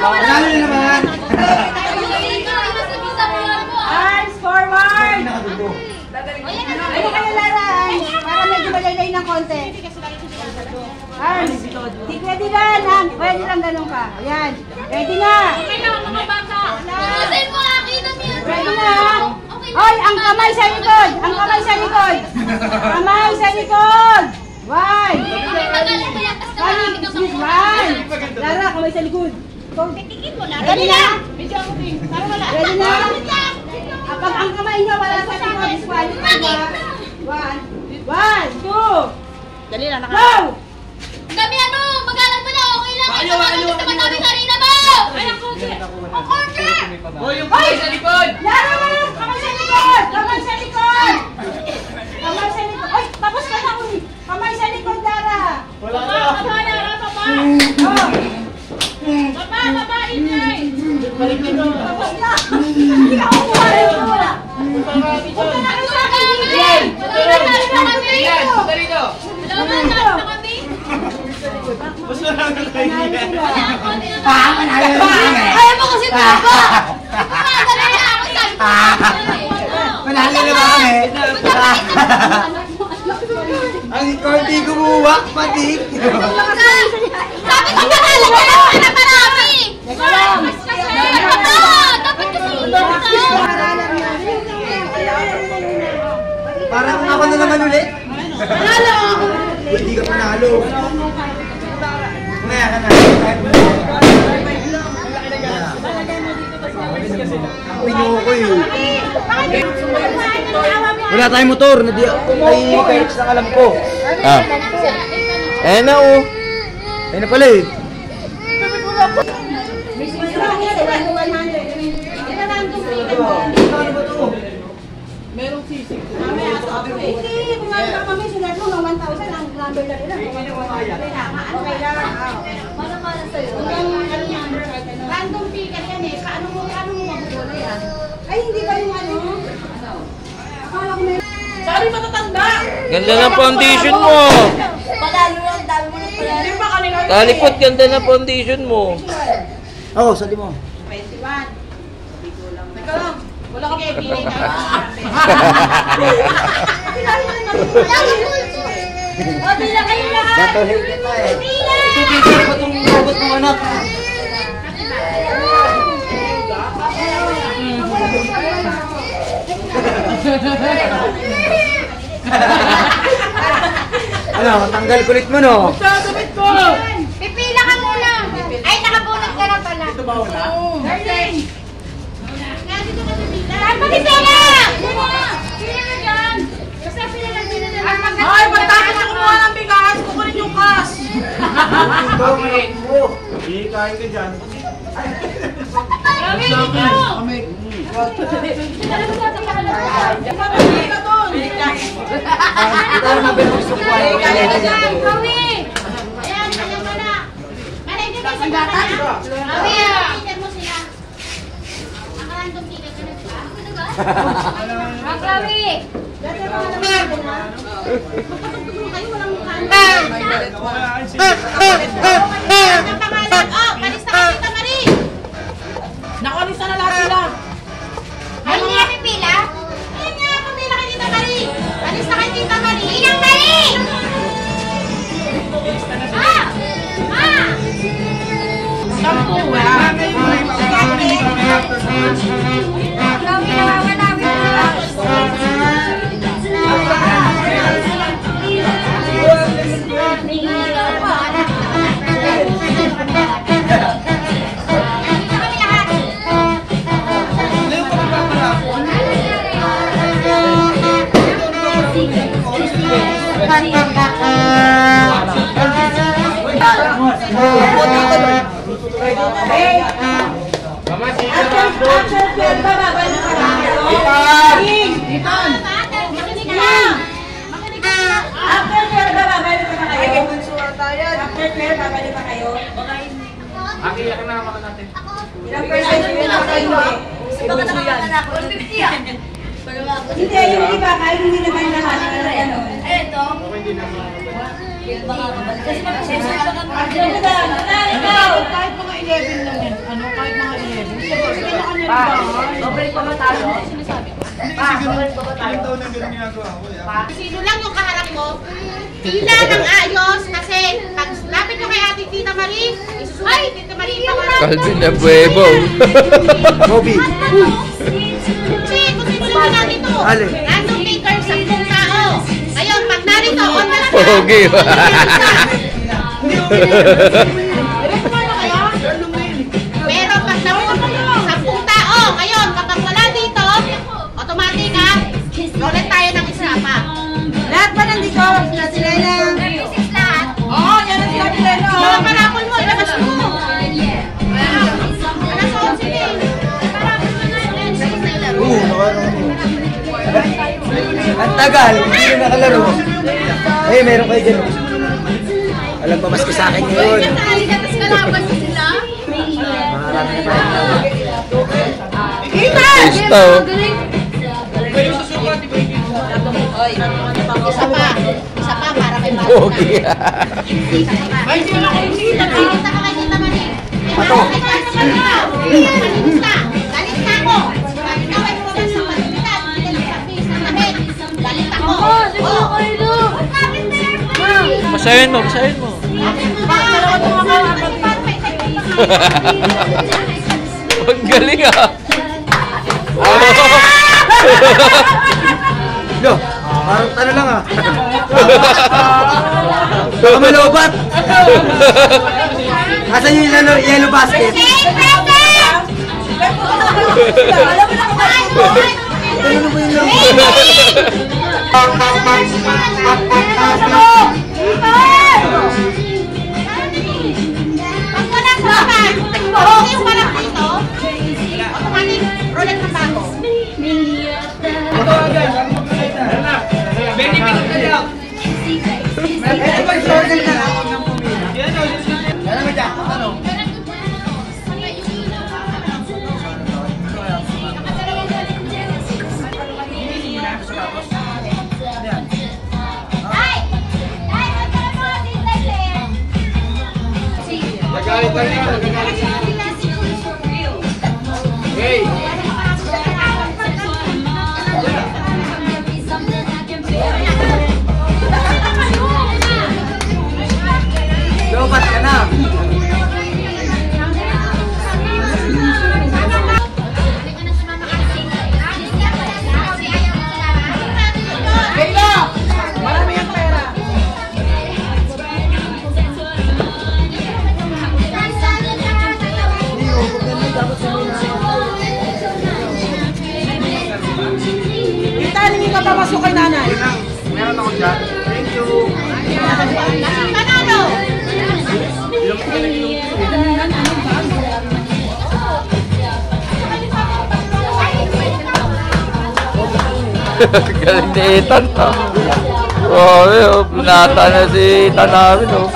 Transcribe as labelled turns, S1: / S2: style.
S1: Panalo na naman!
S2: Arms forward! Ano kayo laran? Para medyo malaylay ng konti. Arms. Di pwede lang. Pwede lang ganun ka. Ayan. Ready na. Ready na. Hoy, ang kamay sa likod. Ang kamay sa likod. Kamay sa likod. One. One. Lara, kamay sa likod. Ready na. Ready na. Kapag ang kamay nyo wala sa likod, disqualify ba? One, two.
S3: Dali na,
S2: Go!
S4: Kami ano, magalang mo na, okay lang. Ito ba naman sa matabi kanina mo? Ay, ang konti. Ang konti!
S1: Hoy, yung kamay sa likod!
S2: Lara mo! Kamay sa likod! Kamay sa likod! Kamay sa likod! Ay, tapos ka na uli! Kamay sa likod, Lara!
S1: Wala na!
S4: Baba, Lara, baba! Baba, baba, Inay!
S2: Tapos na! Hindi ka kukuha rin ko! Punta na kayo sa akin, Inay!
S4: Tulungan na kami!
S1: Punta rito!
S4: Tulungan na kami!
S1: Mas marami kayo yan!
S4: Ayaw mo kasi baba! Dali na ako sa
S1: Manalo na ba kami? Ang korte gumuwa, patik!
S4: Sabi ko panalo ka lang na marami! Dapat kasi
S1: Parang ako na naman ulit!
S4: panalo!
S1: Hindi ka panalo! Mamaya ka na! Pinuko yun! Wala tayong motor! Ay, kahit sa alam ko! Ah! Ayan na oh! Ayan na pala eh!
S3: Merong sisig.
S2: Hindi, kung ano ka kami, sunod mo ng 1,000 ang number na rin. Okay lang.
S4: Para sa'yo.
S2: Random figure yan eh. Paano mo mabubulo yan? Ay, hindi ba yung ano? Akala ko may...
S3: Sabi matatanda!
S5: Ganda ng foundation mo.
S4: Panalo lang, dami mo ng panalo.
S3: Hindi pa kanina.
S5: Talipot, ganda ng foundation mo.
S1: Oo, sali mo!
S2: 21.
S3: Teka lang. Wala ka pa pili ka.
S4: O, bilang kayo lahat!
S1: Batuhin kita eh!
S4: Bilang!
S1: Tutitiri ko itong robot ng anak! Ano, tanggal kulit mo no?
S3: Sasamit ko!
S4: Pipila ka muna! Ay, nakabunot ka na pala.
S1: Ito ba wala?
S2: Darling!
S4: Pagkisela! Pila na dyan! Basta pila lang din na
S3: Ay, pagtapos na kumuha ng bigas, kukunin yung cash!
S1: Ito, anak mo! Hindi, kain ka dyan.
S4: Kami, dito!
S1: Ito ang mabilis yung kuha.
S4: Kami! Ayan, ayan mo na! Manager mo sila na! Kami, manager mo sila! Nakarandom ticket ka na ba? Ang Kami!
S2: Dati mga naman na. Magpatugtog kayo, walang mukha.
S4: Ang pangalan! Oh, palis na kayo, Tita Marie!
S3: Nakalisa na lahat sila!
S4: Ay, hindi na pipila? Ayun nga, pumila kay Tita Marie! Palis na kay Tita Marie! Inang Marie! Ah! Ah!
S3: Sampo, wala.
S4: Kami nawawalawin na.
S2: Hindi, yung iba, kahit hindi naman lahat.
S4: Eto.
S3: Kahit mga 11 lang yan.
S4: Sino lang yung kaharap mo? Tila ng ayos kasi pag lapit mo kay Ate Tita Marie, isusunod ni Tita Marie yung pangalan.
S5: Calvin na Buebo.
S1: Bobby.
S4: Kasi kung sino lang natin ito,
S1: Ale.
S4: random maker, 10 tao. Ngayon, pag narito, on the spot.
S5: Pogi.
S4: Pero pag narito, 10 tao. Ngayon, kapag wala dito, automatic ha, ulit tayo ng isa pa.
S2: Lahat ba nandito? Sila sila ng...
S4: Lahat.
S2: Oo, yan ang sila sila no.
S4: Mga parapol mo, ilabas mo. Alas 11 din.
S1: Ang tagal, hindi na nakalaro. Eh, meron kayo dyan. Alam pa mas sa akin ngayon.
S4: Tapos kalaban mo sila.
S1: Marami na tayo.
S5: Pista, oh.
S4: Isa pa para may bata.
S5: Pogi.
S4: Ay, hindi na kayo sila. Kita ka kay Tita Marie. Pato. Galit na ako. Galit na ako. Galit ako.
S5: Masahin mo, masahin mo. Ang galing ah.
S1: Yo, parang ano lang ah. Baka malobat. Asan yung yellow basket? Ano ba yun lang?
S4: Pag wala sa laman, hindi yung walang dito, automatic, roulette ng bago.
S1: Lobat ka na.
S2: Kita ninyo ka pamasok kay nanay.
S1: Meron ako dyan. Thank you.
S4: Panalo!
S5: Galing ni Ethan. Oh, binata na si Ethan namin, oh.